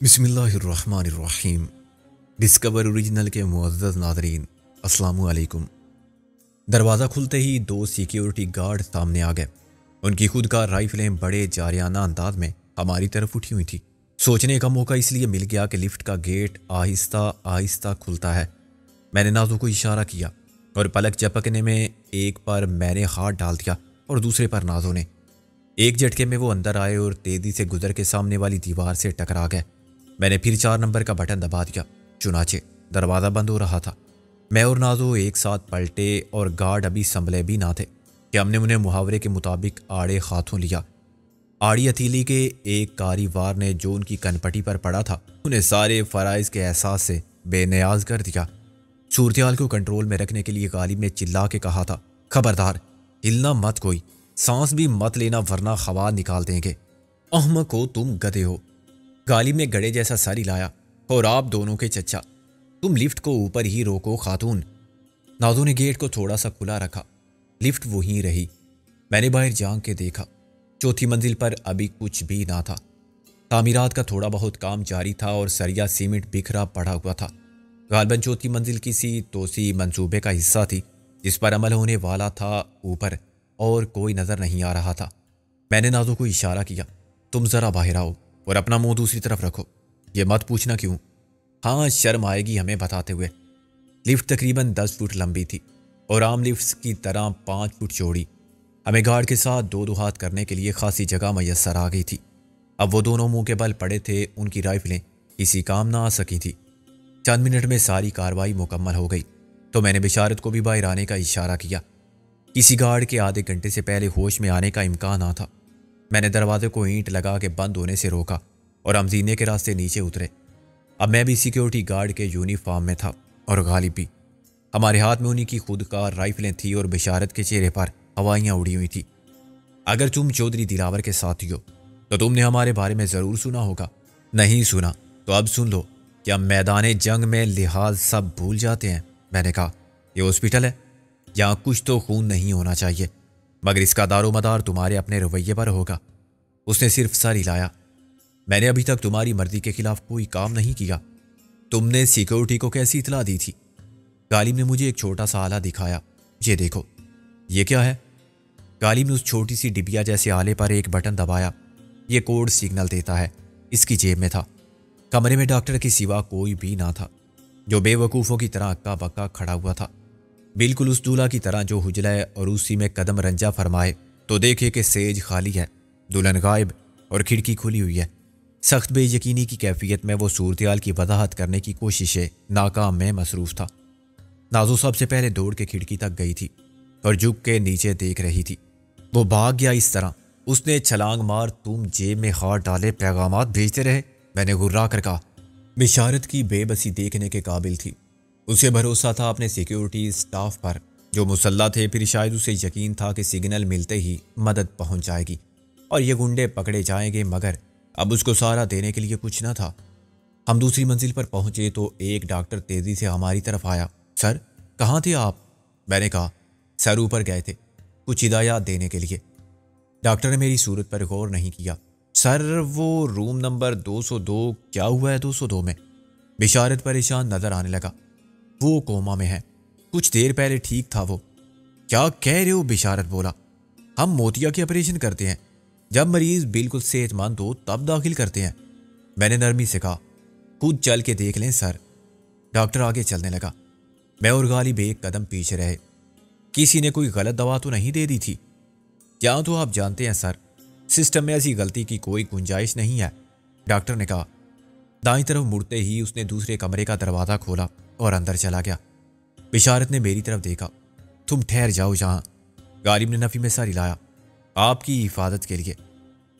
बिस्मिल्लाहिर्रहमानिर्रहीम। Discover original के मुअज़्ज़ज़ नाज़रीन, अस्सलामु अलैकुम। दरवाज़ा खुलते ही दो सिक्योरिटी गार्ड सामने आ गए। उनकी खुद का राइफलें बड़े जारियाना अंदाज में हमारी तरफ उठी हुई थी। सोचने का मौका इसलिए मिल गया कि लिफ्ट का गेट आहिस्ता आहिस्ता खुलता है। मैंने नाजू को इशारा किया और पलक झपकने में एक पर मैंने हाथ डाल दिया और दूसरे पर नाजो ने। एक झटके में वो अंदर आए और तेजी से गुजर के सामने वाली दीवार से टकरा गए। मैंने फिर 4 नंबर का बटन दबा दिया। चुनाचे दरवाज़ा बंद हो रहा था। मैं और नाजो एक साथ पलटे और गार्ड अभी संभले भी ना थे कि हमने उन्हें मुहावरे के मुताबिक आड़े हाथों लिया। आड़ी हथीली के एक कारी वार ने जो उनकी कनपटी पर पड़ा था उन्हें सारे फ़राइज़ के एहसास से बेनियाज कर दिया। सूरत को कंट्रोल में रखने के लिए गालिब ने चिल्ला के कहा था, खबरदार हिलना मत, कोई सांस भी मत लेना वरना हवा निकाल देंगे। अहमक हो तुम, गधे हो। गालिब ने गड़े जैसा सर हिलाया। और आप दोनों के चच्चा, तुम लिफ्ट को ऊपर ही रोको खातून। नाजो ने गेट को थोड़ा सा खुला रखा। लिफ्ट वहीं रही। मैंने बाहर झांक के देखा। चौथी मंजिल पर अभी कुछ भी ना था। तामीरात का थोड़ा बहुत काम जारी था और सरिया सीमेंट बिखरा पड़ा हुआ था। गालबन चौथी मंजिल किसी तोसी मंसूबे का हिस्सा थी जिस पर अमल होने वाला था। ऊपर और कोई नजर नहीं आ रहा था। मैंने नाजो को इशारा किया, तुम जरा बाहर आओ और अपना मुंह दूसरी तरफ रखो। ये मत पूछना क्यों। हाँ, शर्म आएगी हमें बताते हुए। लिफ्ट तकरीबन 10 फुट लंबी थी और आम लिफ्ट्स की तरह 5 फुट चौड़ी। हमें गार्ड के साथ दो हाथ करने के लिए खासी जगह मैसर आ गई थी। अब वो दोनों मुंह के बल पड़े थे। उनकी राइफलें किसी काम ना आ सकी थी। चंद मिनट में सारी कार्रवाई मुकम्मल हो गई तो मैंने बिशारत को भी बाहर आने का इशारा किया। किसी गार्ड के आधे घंटे से पहले होश में आने का इम्कान ना था। मैंने दरवाजे को ईंट लगा के बंद होने से रोका और हम जीने के रास्ते नीचे उतरे। अब मैं भी सिक्योरिटी गार्ड के यूनिफॉर्म में था और गालिब भी। हमारे हाथ में उन्हीं की खुद का राइफलें थी और बिशारत के चेहरे पर हवाइयाँ उड़ी हुई थी। अगर तुम चौधरी दिलावर के साथी हो तो तुमने हमारे बारे में ज़रूर सुना होगा। नहीं सुना तो अब सुन लो। क्या मैदान जंग में लिहाज सब भूल जाते हैं? मैंने कहा, ये हॉस्पिटल है, यहाँ कुछ तो खून नहीं होना चाहिए, मगर इसका दारोमदार तुम्हारे अपने रवैये पर होगा। उसने सिर्फ सर हिलाया। मैंने अभी तक तुम्हारी मर्जी के खिलाफ कोई काम नहीं किया। तुमने सिक्योरिटी को कैसी इतला दी थी? गालिब ने मुझे एक छोटा सा आला दिखाया। ये देखो। ये क्या है? गालिब ने उस छोटी सी डिबिया जैसे आले पर एक बटन दबाया। ये कोड सिग्नल देता है। इसकी जेब में था। कमरे में डॉक्टर के सिवा कोई भी ना था, जो बेवकूफ़ों की तरह अक्का बक्का खड़ा हुआ था। बिल्कुल उस दूल्हा की तरह जो हुजला और उसी में कदम रंजा फरमाए तो देखे कि सेज खाली है, दुल्हन गायब और खिड़की खुली हुई है। सख्त बेयकीनी की कैफियत में वो सूरत की वजाहत करने की कोशिशें नाकाम में मसरूफ़ था। नाजो सबसे पहले दौड़ के खिड़की तक गई थी और झुक के नीचे देख रही थी। वो भाग गया इस तरह। उसने छलांग मार तुम जेब में हाथ डाले पैगामात भेजते रहे। मैंने गुर्रा कर कहा। बिशारत की बेबसी देखने के काबिल थी। उसे भरोसा था अपने सिक्योरिटी स्टाफ पर जो मुसल्ला थे। फिर शायद उसे यकीन था कि सिग्नल मिलते ही मदद पहुंच जाएगी और ये गुंडे पकड़े जाएंगे, मगर अब उसको सहारा देने के लिए कुछ न था। हम दूसरी मंजिल पर पहुंचे तो एक डॉक्टर तेजी से हमारी तरफ आया। सर, कहाँ थे आप? मैंने कहा, सर ऊपर गए थे कुछ हिदायत देने के लिए। डॉक्टर ने मेरी सूरत पर गौर नहीं किया। सर, वो रूम नंबर 202, क्या हुआ है 202 में? बिशारत परेशान नजर आने लगा। वो कोमा में है, कुछ देर पहले ठीक था वो। क्या कह रहे हो? बिशारत बोला। हम मोतिया के ऑपरेशन करते हैं, जब मरीज बिल्कुल सेहतमंद हो तब दाखिल करते हैं। मैंने नरमी से कहा, खुद चल के देख लें सर। डॉक्टर आगे चलने लगा। मैं और गालिब एक कदम पीछे रहे। किसी ने कोई गलत दवा तो नहीं दे दी थी? क्या तो आप जानते हैं सर, सिस्टम में ऐसी गलती की कोई गुंजाइश नहीं है, डॉक्टर ने कहा। दाईं तरफ मुड़ते ही उसने दूसरे कमरे का दरवाज़ा खोला और अंदर चला गया। बिशारत ने मेरी तरफ देखा। तुम ठहर जाओ जहाँ। गालिब ने नफ़ी में सर हिलाया। आपकी हिफाजत के लिए।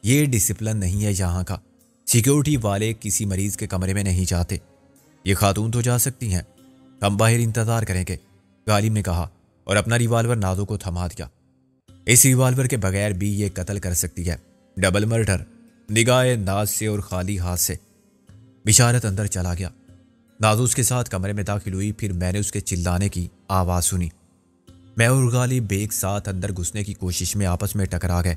ये डिसिप्लिन नहीं है यहाँ का। सिक्योरिटी वाले किसी मरीज के कमरे में नहीं जाते। ये खातून तो जा सकती हैं, हम बाहर इंतज़ार करेंगे, गालिब ने कहा और अपना रिवाल्वर नाजो को थमा दिया। इस रिवाल्वर के बगैर भी ये कत्ल कर सकती है, डबल मर्डर, निगाह नाज से और खाली हाथ से। बिशारत अंदर चला गया। नाजो उसके साथ कमरे में दाखिल हुई। फिर मैंने उसके चिल्लाने की आवाज़ सुनी। मैं और गालिब एक साथ अंदर घुसने की कोशिश में आपस में टकरा गए।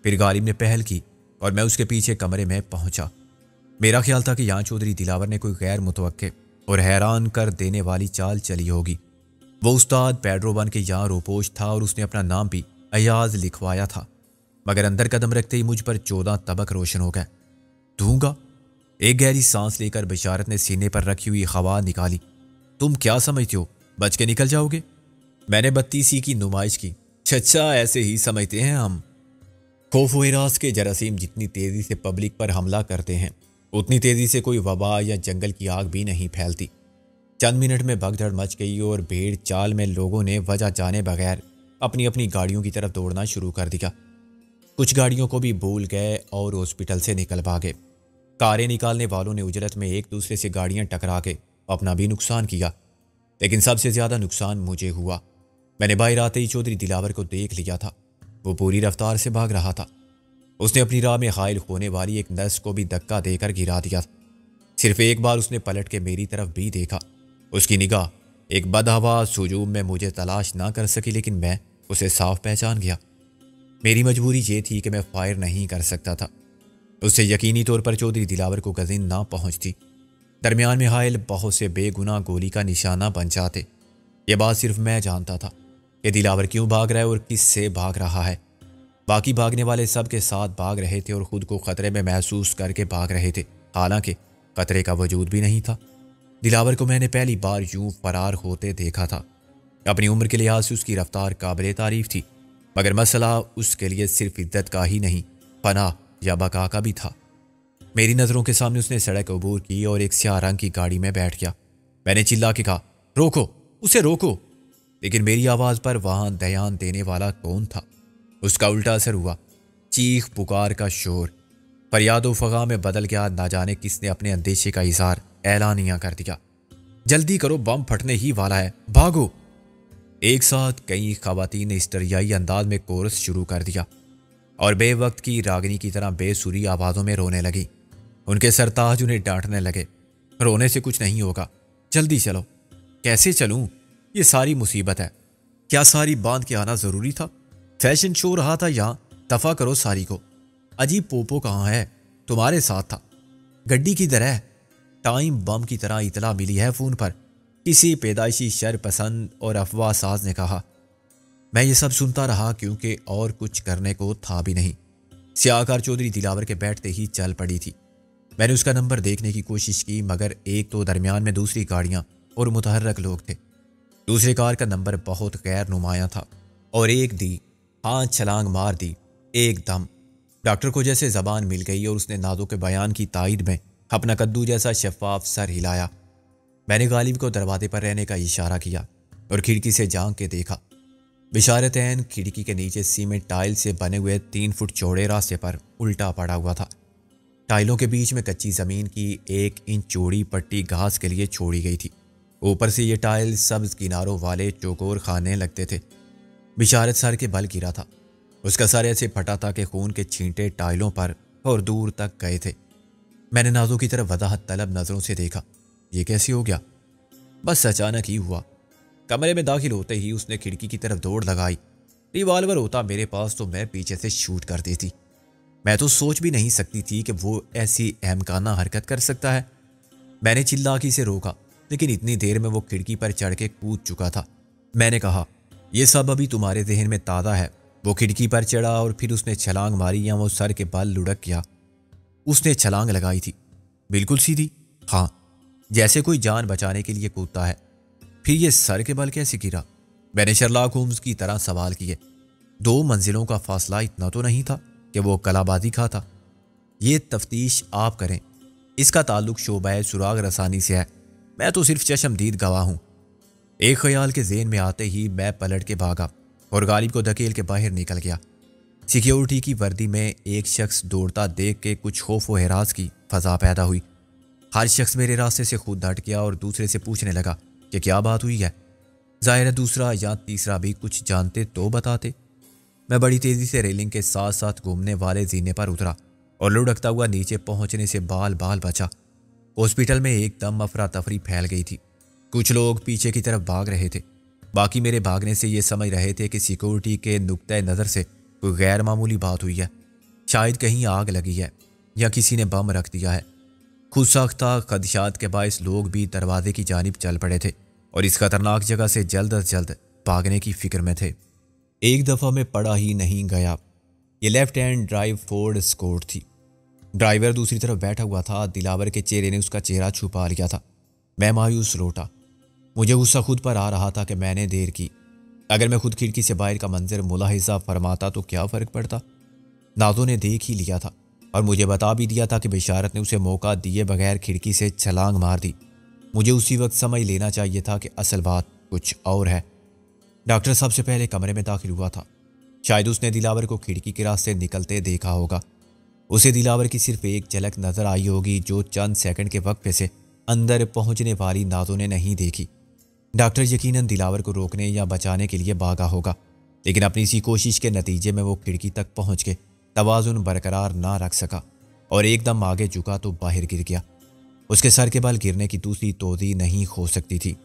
फिर गालिब ने पहल की और मैं उसके पीछे कमरे में पहुंचा। मेरा ख्याल था कि यहाँ चौधरी दिलावर ने कोई गैर मुतवक्के और हैरान कर देने वाली चाल चली होगी। वो उस्ताद पेड्रो बन के यहाँ रोपोश था और उसने अपना नाम भी अयाज लिखवाया था, मगर अंदर कदम रखते ही मुझ पर 14 तबक रोशन हो गए। दूंगा। एक गहरी सांस लेकर बिशारत ने सीने पर रखी हुई हवा निकाली। तुम क्या समझते हो, बच के निकल जाओगे? मैंने 32 की नुमाइश की। चचा, ऐसे ही समझते हैं हम। खौफ व हिरास के जरासीम जितनी तेजी से पब्लिक पर हमला करते हैं, उतनी तेजी से कोई वबा या जंगल की आग भी नहीं फैलती। चंद मिनट में भगदड़ मच गई और भीड़ चाल में लोगों ने वजह जाने बगैर अपनी अपनी गाड़ियों की तरफ दौड़ना शुरू कर दिया। कुछ गाड़ियों को भी भूल गए और हॉस्पिटल से निकल भागे। कारें निकालने वालों ने उजरत में एक दूसरे से गाड़ियां टकरा के अपना भी नुकसान किया, लेकिन सबसे ज्यादा नुकसान मुझे हुआ। मैंने बाहर आते ही चौधरी दिलावर को देख लिया था। वो पूरी रफ्तार से भाग रहा था। उसने अपनी राह में घायल होने वाली एक नर्स को भी धक्का देकर गिरा दिया। सिर्फ एक बार उसने पलट के मेरी तरफ भी देखा। उसकी निगाह एक बदहवास हुजूम में मुझे तलाश ना कर सकी, लेकिन मैं उसे साफ पहचान गया। मेरी मजबूरी ये थी कि मैं फायर नहीं कर सकता था। उससे यकीनी तौर पर चौधरी दिलावर को गजीन ना पहुंचती। दरमियान में हायल बहुत से बेगुनाह गोली का निशाना बन जाते। ये बात सिर्फ मैं जानता था कि दिलावर क्यों भाग रहा है और किस से भाग रहा है। बाकी भागने वाले सब के साथ भाग रहे थे और खुद को खतरे में महसूस करके भाग रहे थे, हालांकि खतरे का वजूद भी नहीं था। दिलावर को मैंने पहली बार यूं फरार होते देखा था। अपनी उम्र के लिहाज से उसकी रफ्तार काबिल तारीफ थी, मगर मसला उसके लिए सिर्फ इद्दत का ही नहीं, पनाह या बका का भी था। मेरी नज़रों के सामने उसने सड़क अबूर की और एक स्याह रंग की गाड़ी में बैठ गया। मैंने चिल्ला के कहा, रोको, उसे रोको। लेकिन मेरी आवाज़ पर वहां ध्यान देने वाला कौन था? उसका उल्टा असर हुआ। चीख पुकार का शोर फरियादो फगा में बदल गया। ना जाने किसने अपने अंदेशे का इजहार ऐलानिया कर दिया। जल्दी करो, बम फटने ही वाला है, भागो। एक साथ कई खवातीन ने इस्तरियाई अंदाज में कोरस शुरू कर दिया और बेवक्त की रागनी की तरह बेसुरी आवाज़ों में रोने लगी। उनके सरताज उन्हें डांटने लगे, रोने से कुछ नहीं होगा, जल्दी चलो। कैसे चलूं? ये सारी मुसीबत है। क्या सारी बांध के आना ज़रूरी था? फैशन शो रहा था यहाँ, दफा करो सारी को। अजीब पोपो कहाँ है? तुम्हारे साथ था। गड्डी किधर है? टाइम बम की तरह इतला मिली है फ़ोन पर, किसी पैदाइशी शर पसंद और अफवाह साज ने कहा। मैं ये सब सुनता रहा क्योंकि और कुछ करने को था भी नहीं। स्याहकार चौधरी दिलावर के बैठते ही चल पड़ी थी। मैंने उसका नंबर देखने की कोशिश की, मगर एक तो दरमियान में दूसरी गाड़ियां और मुतहर्रक लोग थे। दूसरे कार का नंबर बहुत गैर नुमाया था और एक दी, हाँ छलांग मार दी एकदम। डॉक्टर को जैसे जबान मिल गई और उसने नादों के बयान की तायद में अपना कद्दू जैसा शफाफ सर हिलाया। मैंने गालिब को दरवाजे पर रहने का इशारा किया और खिड़की से झांक के देखा। बिशारतैन खिड़की के नीचे सीमेंट टाइल से बने हुए 3 फुट चौड़े रास्ते पर उल्टा पड़ा हुआ था। टाइलों के बीच में कच्ची जमीन की 1 इंच चौड़ी पट्टी घास के लिए छोड़ी गई थी। ऊपर से ये टाइल सब्ज किनारों वाले चौकोर खाने लगते थे। बिशारत सर के बल गिरा था। उसका सर ऐसे फटा था कि खून के छींटे टाइलों पर और दूर तक गए थे। मैंने नाजों की तरफ वदाहत तलब नजरों से देखा। ये कैसे हो गया? बस अचानक ही हुआ। कमरे में दाखिल होते ही उसने खिड़की की तरफ दौड़ लगाई। रिवाल्वर होता मेरे पास तो मैं पीछे से शूट कर देती। मैं तो सोच भी नहीं सकती थी कि वो ऐसी अहमकाना हरकत कर सकता है। मैंने चिल्ला के इसे रोका, लेकिन इतनी देर में वो खिड़की पर चढ़ के कूद चुका था। मैंने कहा, यह सब अभी तुम्हारे जहन में ताज़ा है। वो खिड़की पर चढ़ा और फिर उसने छलांग मारी या वो सर के बल लुढ़क गया। उसने छलांग लगाई थी, बिल्कुल सीधी, हाँ, जैसे कोई जान बचाने के लिए कूदता है। फिर ये सर के बल कैसे गिरा? मैंने शर्लॉक होम्स की तरह सवाल किए। 2 मंजिलों का फासला इतना तो नहीं था कि वो कलाबाजी खाता। ये तफ्तीश आप करें, इसका ताल्लुक शोबा सुराग रसानी से है। मैं तो सिर्फ चशमदीद गवाह हूँ। एक ख्याल के ज़हन में आते ही मैं पलट के भागा और गालिब को धकेल के बाहर निकल गया। सिक्योरिटी की वर्दी में एक शख्स दौड़ता देख के कुछ खौफ व हिरास की फजा पैदा हुई। हर शख्स मेरे रास्ते से खुद हट गया और दूसरे से पूछने लगा कि क्या बात हुई है। जाहिर है दूसरा या तीसरा भी कुछ जानते तो बताते। मैं बड़ी तेज़ी से रेलिंग के साथ साथ घूमने वाले जीने पर उतरा और लुढ़कता हुआ नीचे पहुंचने से बाल बाल बचा। हॉस्पिटल में एकदम अफरा तफरी फैल गई थी। कुछ लोग पीछे की तरफ भाग रहे थे, बाकी मेरे भागने से ये समझ रहे थे कि सिक्योरिटी के नुक्ते नज़र से कोई गैर मामूली बात हुई है। शायद कहीं आग लगी है या किसी ने बम रख दिया है। खुद साख्ता खदशात के बायस लोग भी दरवाजे की जानिब चल पड़े थे और इस खतरनाक जगह से जल्द अज जल्द भागने की फिक्र में थे। एक दफ़ा मैं पड़ा ही नहीं गया। ये left hand drive Ford escort थी। ड्राइवर दूसरी तरफ बैठा हुआ था। दिलावर के चेहरे ने उसका चेहरा छुपा लिया था। मैं मायूस लौटा। मुझे गुस्सा खुद पर आ रहा था कि मैंने देर की। अगर मैं खुद खिड़की से बाहर का मंजर मुलाहिजा फरमाता तो क्या फ़र्क पड़ता। नाज़ो ने देख ही लिया था और मुझे बता भी दिया था कि बिशारत ने उसे मौका दिए बगैर खिड़की से छलांग मार दी। मुझे उसी वक्त समझ लेना चाहिए था कि असल बात कुछ और है। डॉक्टर सबसे पहले कमरे में दाखिल हुआ था। शायद उसने दिलावर को खिड़की के रास्ते निकलते देखा होगा। उसे दिलावर की सिर्फ एक झलक नजर आई होगी जो चंद सेकंड के वक्त से अंदर पहुंचने वाली नाज़ो ने नहीं देखी। डॉक्टर यकीनन दिलावर को रोकने या बचाने के लिए भागा होगा, लेकिन अपनी इसी कोशिश के नतीजे में वो खिड़की तक पहुंच के तवाज़ुन बरकरार ना रख सका और एकदम आगे झुका तो बाहर गिर गया। उसके सर के बाल गिरने की दूसरी तोदी नहीं हो सकती थी।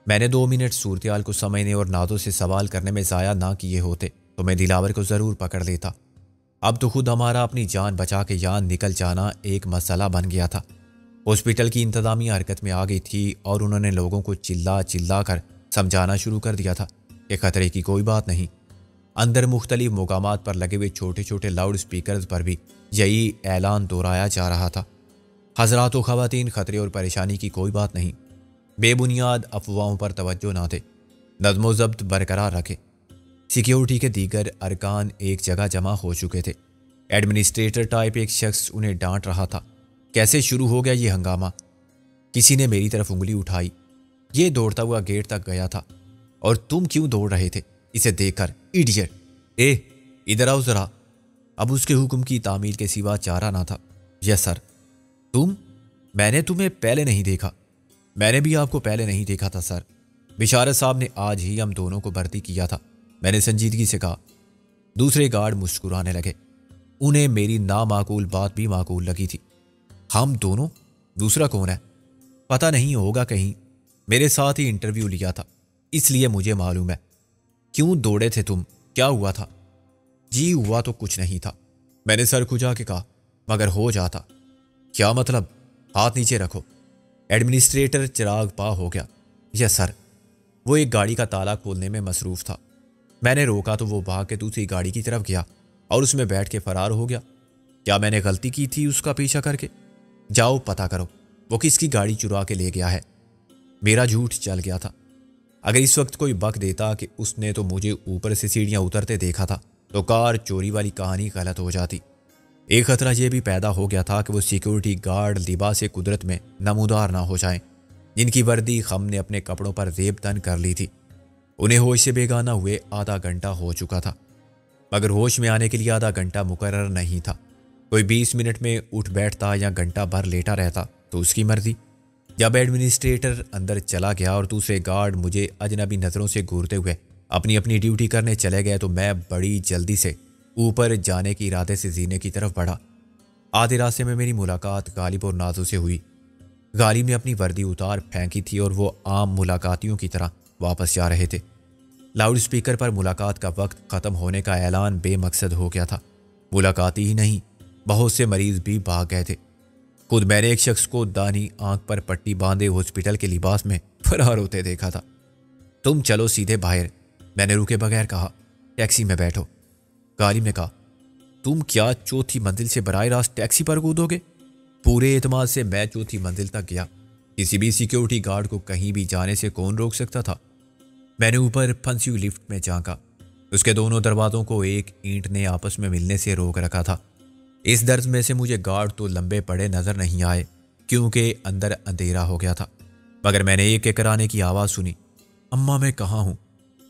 मैंने 2 मिनट सूरत को समझने और नाज़ो से सवाल करने में ज़ाया ना किए होते तो मैं दिलावर को ज़रूर पकड़ लेता। अब तो खुद हमारा अपनी जान बचा के जान निकल जाना एक मसला बन गया था। हॉस्पिटल की इंतज़ामिया हरकत में आ गई थी और उन्होंने लोगों को चिल्ला चिल्ला कर समझाना शुरू कर दिया था कि ख़तरे की कोई बात नहीं। अंदर मुख्तलिफ मुकामात पर लगे हुए छोटे छोटे लाउड स्पीकर पर भी यही ऐलान दोहराया जा रहा था। हज़रात व ख़वातीन, ख़तरे और परेशानी की कोई बात नहीं। बेबुनियाद अफवाहों पर तवज्जो ना दे, नज़्म ज़ब्त बरकरार रखे। सिक्योरिटी के दीगर अरकान एक जगह जमा हो चुके थे। एडमिनिस्ट्रेटर टाइप एक शख्स उन्हें डांट रहा था। कैसे शुरू हो गया ये हंगामा? किसी ने मेरी तरफ उंगली उठाई। ये दौड़ता हुआ गेट तक गया था। और तुम क्यों दौड़ रहे थे इसे देखकर, इडियट? इधर आओ ज़रा। अब उसके हुक्म की तामील के सिवा चारा ना था। Yes sir. तुम? मैंने तुम्हें पहले नहीं देखा। मैंने भी आपको पहले नहीं देखा था सर। बिशारत साहब ने आज ही हम दोनों को भर्ती किया था, मैंने संजीदगी से कहा। दूसरे गार्ड मुस्कुराने लगे। उन्हें मेरी नामाकूल बात भी माकूल लगी थी। हम दोनों? दूसरा कौन है? पता नहीं, होगा कहीं। मेरे साथ ही इंटरव्यू लिया था, इसलिए मुझे मालूम है। क्यों दौड़े थे तुम? क्या हुआ था? जी हुआ तो कुछ नहीं था, मैंने सर खुजा के कहा, मगर हो जाता। क्या मतलब? हाथ नीचे रखो। एडमिनिस्ट्रेटर चिराग पा हो गया। Yes sir. वो एक गाड़ी का ताला खोलने में मसरूफ़ था। मैंने रोका तो वो भाग के दूसरी गाड़ी की तरफ गया और उसमें बैठ के फरार हो गया। क्या मैंने गलती की थी उसका पीछा करके? जाओ पता करो वो किसकी गाड़ी चुरा के ले गया है। मेरा झूठ चल गया था। अगर इस वक्त कोई बक देता कि उसने तो मुझे ऊपर से सीढ़ियां उतरते देखा था तो कार चोरी वाली कहानी गलत हो जाती। एक खतरा यह भी पैदा हो गया था कि वो सिक्योरिटी गार्ड लिबास कुदरत में नमूदार ना हो जाएं, जिनकी वर्दी खम ने अपने कपड़ों पर जेब तन कर ली थी। उन्हें होश से बेगाना हुए आधा घंटा हो चुका था, मगर होश में आने के लिए आधा घंटा मुकर्रर नहीं था। कोई 20 मिनट में उठ बैठता या घंटा भर लेटा रहता तो उसकी मर्जी। जब एडमिनिस्ट्रेटर अंदर चला गया और दूसरे गार्ड मुझे अजनबी नज़रों से घूरते हुए अपनी अपनी ड्यूटी करने चले गए तो मैं बड़ी जल्दी से ऊपर जाने के इरादे से जीने की तरफ बढ़ा। आधे रास्ते में मेरी मुलाकात गालिब और नाजू से हुई। गालिब ने अपनी वर्दी उतार फेंकी थी और वो आम मुलाकातियों की तरह वापस जा रहे थे। लाउड स्पीकर पर मुलाकात का वक्त ख़त्म होने का ऐलान बेमकसद हो गया था। मुलाकाती ही नहीं, बहुत से मरीज भी भाग गए थे। खुद मैंने एक शख्स को दानी आंख पर पट्टी बांधे हॉस्पिटल के लिबास में फरार होते देखा था। तुम चलो सीधे बाहर, मैंने रुके बगैर कहा। टैक्सी में बैठो। गालिब ने कहा, तुम क्या चौथी मंजिल से बराह रास्त टैक्सी पर कूदोगे? पूरे एतमाद से मैं चौथी मंजिल तक गया। किसी भी सिक्योरिटी गार्ड को कहीं भी जाने से कौन रोक सकता था? मैंने ऊपर फंसी हुई लिफ्ट में झांका। उसके दोनों दरवाज़ों को एक ईंट ने आपस में मिलने से रोक रखा था। इस दर्द में से मुझे गार्ड तो लंबे पड़े नजर नहीं आए क्योंकि अंदर अंधेरा हो गया था, मगर मैंने एक एक कराने की आवाज़ सुनी। अम्मा मैं कहाँ हूँ?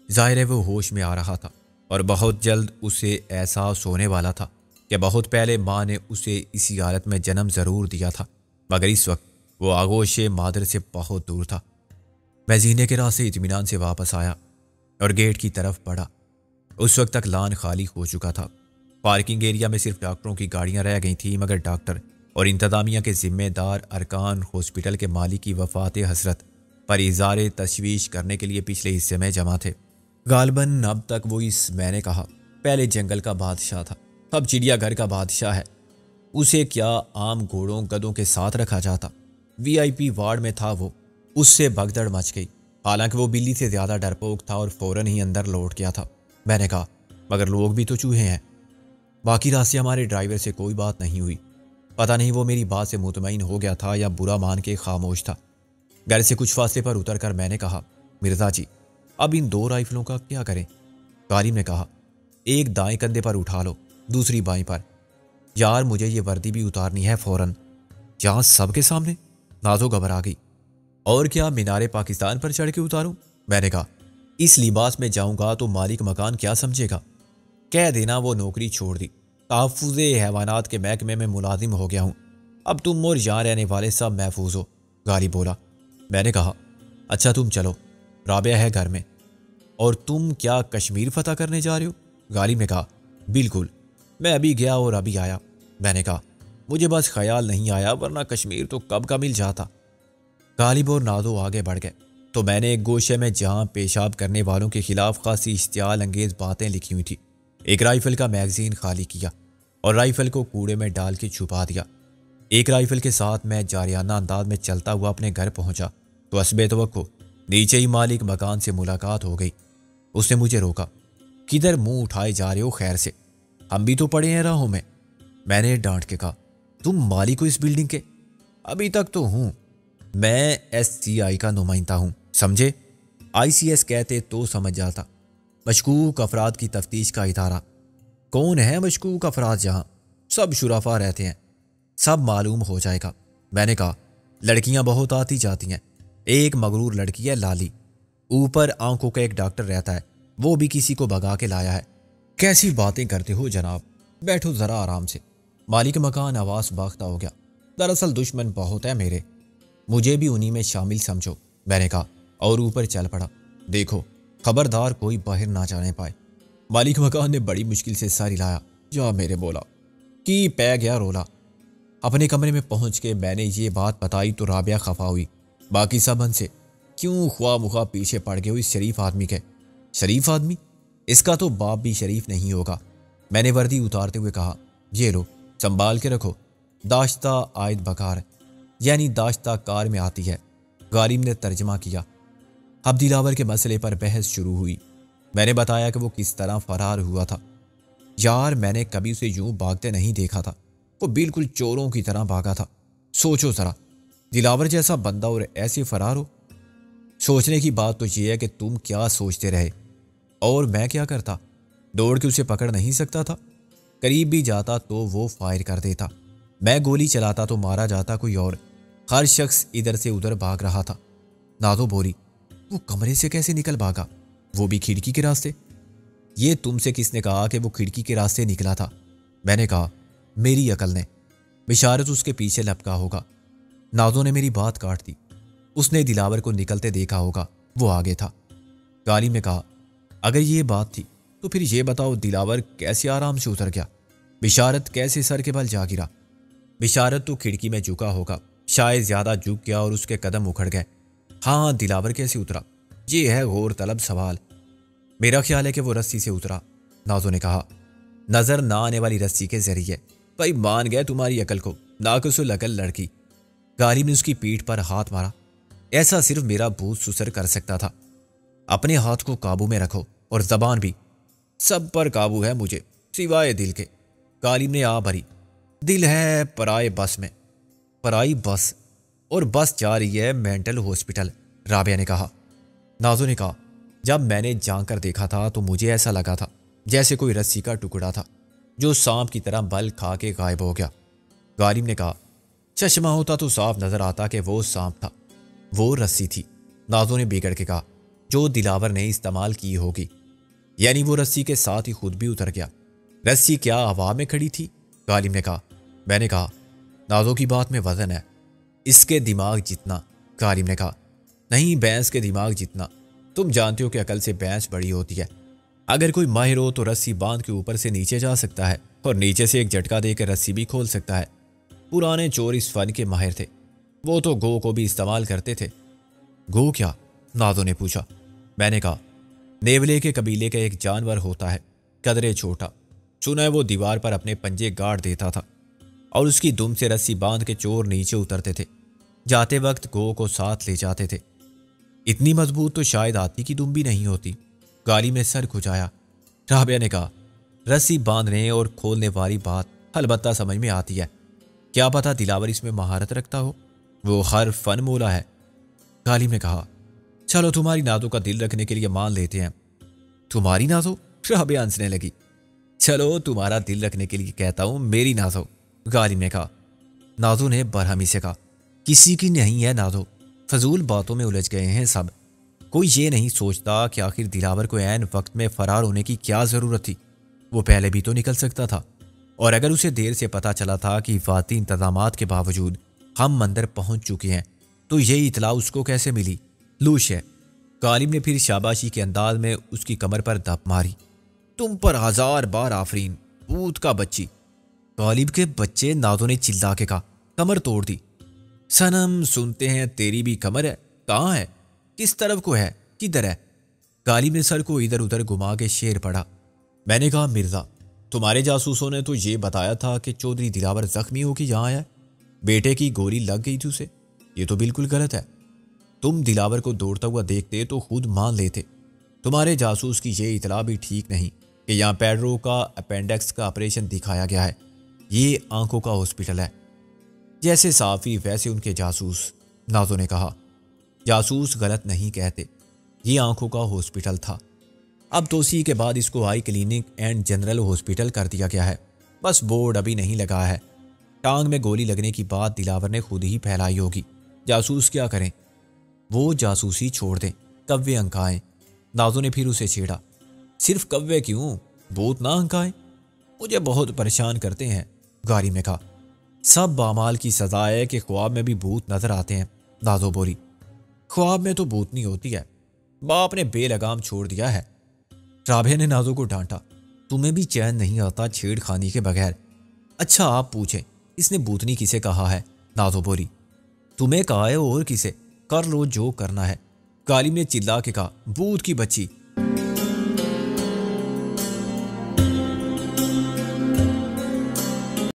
जाहिर है वो होश में आ रहा था और बहुत जल्द उसे एहसास होने वाला था कि बहुत पहले माँ ने उसे इसी हालत में जन्म ज़रूर दिया था, मगर इस वक्त वो आगोश मादर से बहुत दूर था। मैं जीने के रास्ते इत्मीनान से वापस आया और गेट की तरफ बढ़ा। उस वक्त तक लान खाली हो चुका था। पार्किंग एरिया में सिर्फ डॉक्टरों की गाड़ियां रह गई थीं, मगर डॉक्टर और इंतजामिया के जिम्मेदार अरकान हॉस्पिटल के मालिक की वफात हसरत पर इज़ारे तशवीश करने के लिए पिछले हिस्से में जमा थे। गालबन अब तक वो मैंने कहा, पहले जंगल का बादशाह था, अब चिड़ियाघर का बादशाह है। उसे क्या आम घोड़ों गधों के साथ रखा जाता? वीआईपी वार्ड में था वो। उससे भगदड़ मच गई। हालांकि वो बिल्ली से ज़्यादा डरपोक था और फौरन ही अंदर लौट गया था। मैंने कहा, मगर लोग भी तो चूहे हैं। बाकी रास्ते हमारे ड्राइवर से कोई बात नहीं हुई। पता नहीं वो मेरी बात से मुतमईन हो गया था या बुरा मान के खामोश था। घर से कुछ फासले पर उतरकर मैंने कहा, मिर्जा जी, अब इन 2 राइफलों का क्या करें? कारिम ने कहा, एक दाएं कंधे पर उठा लो, दूसरी बाएं पर। यार मुझे ये वर्दी भी उतारनी है फौरन। जहां सबके सामने? नाजो घबरा गई। और क्या मीनारे पाकिस्तान पर चढ़ के उतारूं? मैंने कहा, इस लिबास में जाऊंगा तो मालिक मकान क्या समझेगा? कह देना वो नौकरी छोड़ दी। तहफ़्फ़ुज़े हैवानात के महकमे में मुलाजिम हो गया हूँ। अब तुम और यहाँ रहने वाले सब महफूज हो। गालिब बोला। मैंने कहा, अच्छा तुम चलो, राबिया है घर में। और तुम क्या कश्मीर फतह करने जा रहे हो? गालिब ने कहा, बिल्कुल, मैं अभी गया और अभी आया। मैंने कहा, मुझे बस ख्याल नहीं आया, वरना कश्मीर तो कब का मिल जाता। गालिब और नादो आगे बढ़ गए तो मैंने एक गोशे में जहां पेशाब करने वालों के खिलाफ खासी इश्तियाल अंगेज बातें लिखी हुई थी, एक राइफल का मैगजीन खाली किया और राइफल को कूड़े में डाल के छुपा दिया। एक राइफल के साथ मैं जारियाना अंदाज में चलता हुआ अपने घर पहुंचा तो हस्बे तवक्को नीचे ही मालिक मकान से मुलाकात हो गई। उसने मुझे रोका। किधर मुंह उठाए जा रहे हो? खैर से, हम भी तो पड़े हैं राहों में। मैंने डांट के कहा, तुम मालिक हो इस बिल्डिंग के? अभी तक तो हूं। मैं SCI का नुमाइंदा हूं, समझे? ICS कहते तो समझ जाता। मशकूक अफराद की तफ्तीश का इदारा। कौन है मशकूक अफराद? जहां सब शुराफा रहते हैं, सब मालूम हो जाएगा। मैंने कहा, लड़कियां बहुत आती जाती हैं। एक मगरूर लड़की है लाली, ऊपर आंखों का एक डॉक्टर रहता है, वो भी किसी को भगा के लाया है। कैसी बातें करते हो जनाब, बैठो जरा आराम से। मालिक मकान आवाज बाख्ता हो गया। दरअसल दुश्मन बहुत है मेरे, मुझे भी उन्हीं में शामिल समझो। मैंने कहा और ऊपर चल पड़ा। देखो खबरदार कोई बाहर ना जाने पाए। मालिक मकान ने बड़ी मुश्किल से सर हिलाया। जा मेरे बोला कि पै गया रोला। अपने कमरे में पहुंच के मैंने ये बात बताई तो राबिया खफा हुई। बाकी सब हंसे। क्यों ख्वाह मुखा पीछे पड़ गए हो इस शरीफ आदमी के? शरीफ आदमी? इसका तो बाप भी शरीफ नहीं होगा। मैंने वर्दी उतारते हुए कहा, ये लो संभाल के रखो। दाश्ता आयद बकार यानी दाश्ता कार में आती है। गालिब ने तर्जमा किया। अब दिलावर के मसले पर बहस शुरू हुई। मैंने बताया कि वो किस तरह फरार हुआ था। यार मैंने कभी उसे यूं भागते नहीं देखा था, वो बिल्कुल चोरों की तरह भागा था। सोचो जरा, दिलावर जैसा बंदा और ऐसे फरार हो। सोचने की बात तो ये है कि तुम क्या सोचते रहे और मैं क्या करता। दौड़ के उसे पकड़ नहीं सकता था। करीब भी जाता तो वो फायर कर देता। मैं गोली चलाता तो मारा जाता कोई और। हर शख्स इधर से उधर भाग रहा था। नादो बोली, वो कमरे से कैसे निकल भागा? वो भी खिड़की के रास्ते? ये तुमसे किसने कहा कि वो खिड़की के रास्ते निकला था? मैंने कहा, मेरी अकल ने। बिशारत उसके पीछे लपका होगा। नादो ने मेरी बात काट दी। उसने दिलावर को निकलते देखा होगा, वो आगे था। गालिब ने कहा, अगर ये बात थी तो फिर ये बताओ दिलावर कैसे आराम से उतर गया? बिशारत कैसे सर के बल जा गिरा? बिशारत तो खिड़की में झुका होगा, शायद ज्यादा झुक गया और उसके कदम उखड़ गए। हाँ, दिलावर कैसे उतरा, ये है गौर तलब सवाल। मेरा ख्याल है कि वो रस्सी से उतरा। नाजो ने कहा, नजर ना आने वाली रस्सी के जरिए। भाई मान गए तुम्हारी अकल को, नाकुसुल अकल लड़की। गालिब ने उसकी पीठ पर हाथ मारा। ऐसा सिर्फ मेरा भूत सुसर कर सकता था। अपने हाथ को काबू में रखो और जबान भी। सब पर काबू है मुझे सिवाय दिल के। गालिब ने आ भरी। दिल है पराए बस में। पराई बस? और बस जा रही है मेंटल हॉस्पिटल, राबिया ने कहा। नाजो ने कहा, जब मैंने जान कर देखा था तो मुझे ऐसा लगा था जैसे कोई रस्सी का टुकड़ा था जो सांप की तरह बल खा के गायब हो गया। गालिब ने कहा, चश्मा होता तो साफ नजर आता कि वो सांप था, वो रस्सी थी। नाजो ने बिगड़ के कहा, जो दिलावर ने इस्तेमाल की होगी। यानी वो रस्सी के साथ ही खुद भी उतर गया। रस्सी क्या हवा में खड़ी थी? गालिब ने कहा। मैंने कहा, नाजो की बात में वजन है, इसके दिमाग जितना। गालिब ने कहा, नहीं, भैंस के दिमाग जितना। तुम जानते हो कि अकल से भैंस बड़ी होती है। अगर कोई माहिर हो तो रस्सी बांध के ऊपर से नीचे जा सकता है और नीचे से एक झटका देकर रस्सी भी खोल सकता है। पुराने चोर इस फन के माहिर थे। वो तो गो को भी इस्तेमाल करते थे। गो क्या? नादो ने पूछा। मैंने कहा, नेवले के कबीले का एक जानवर होता है, कदरे छोटा। सुना है वो दीवार पर अपने पंजे गाड़ देता था। और उसकी दुम से रस्सी बांध के चोर नीचे उतरते थे। जाते वक्त गो को साथ ले जाते थे। इतनी मजबूत तो शायद हाथी की दुम भी नहीं होती। गालिब ने सर खुजाया। राबिया ने कहा, रस्सी बांधने और खोलने वाली बात अलबत्ता समझ में आती है। क्या पता दिलावर इसमें महारत रखता हो, वो हर फन मोला है। गालिब ने कहा, चलो तुम्हारी नाजों का दिल रखने के लिए मान लेते हैं। तुम्हारी नाजों? राबिया हंसने लगी। चलो तुम्हारा दिल रखने के लिए कहता हूं, मेरी नाजो। गालिब ने कहा। नाजो ने बरहमी से कहा, किसी की नहीं है नाजो, फजूल बातों में उलझ गए हैं सब। कोई ये नहीं सोचता कि आखिर दिलावर को ऐन वक्त में फरार होने की क्या जरूरत थी। वो पहले भी तो निकल सकता था, और अगर उसे देर से पता चला था कि हिफाजती इंतजामात के बावजूद हम मंदिर पहुंच चुके हैं, तो ये इतला उसको कैसे मिली? लूश है। गालिब ने फिर शाबाशी के अंदाज में उसकी कमर पर दप मारी। तुम पर 1000 बार आफरीन, भूत का बच्ची। गालिब के बच्चे, नाजो ने चिल्ला के कहा। कमर तोड़ दी। सनम, सुनते हैं तेरी भी कमर है। कहाँ है? किस तरफ को है? किधर है? गालिब ने सर को इधर उधर घुमा के शेर पड़ा। मैंने कहा, मिर्जा, तुम्हारे जासूसों ने तो ये बताया था कि चौधरी दिलावर जख्मी होकर यहाँ आया। बेटे की गोली लग गई थी उसे। ये तो बिल्कुल गलत है। तुम दिलावर को दौड़ता हुआ देखते तो खुद मान लेते। तुम्हारे जासूस की ये इतला भी ठीक नहीं कि यहाँ पेड्रो का अपेंडिक्स का ऑपरेशन दिखाया गया है। ये आंखों का हॉस्पिटल है। जैसे साफी वैसे उनके जासूस। नाजो ने कहा, जासूस गलत नहीं कहते, ये आंखों का हॉस्पिटल था। अब तोसी के बाद इसको आई क्लिनिक एंड जनरल हॉस्पिटल कर दिया गया है। बस बोर्ड अभी नहीं लगा है। टांग में गोली लगने की बात दिलावर ने खुद ही फैलाई होगी। जासूस क्या करें? वो जासूसी छोड़ दें, कव्वे अंकाएं। नाजो ने फिर उसे छेड़ा। सिर्फ कव्वे क्यों, भूत ना अंकाएं? मुझे बहुत परेशान करते हैं। गालिब ने कहा, सब बामाल की सजा है कि ख्वाब में भी भूत नजर आते हैं। नाजो बोली, ख्वाब में तो भूतनी होती है। बाप ने बेलगाम छोड़ दिया है। राबिया ने नाजो को डांटा। तुम्हें भी चैन नहीं आता छेड़खानी के बगैर। अच्छा आप पूछें, इसने भूतनी किसे कहा है? नाजो बोली, तुम्हें कहा है और किसे? कर लो जो करना है। गालिब ने चिल्ला के कहा, भूत की बच्ची,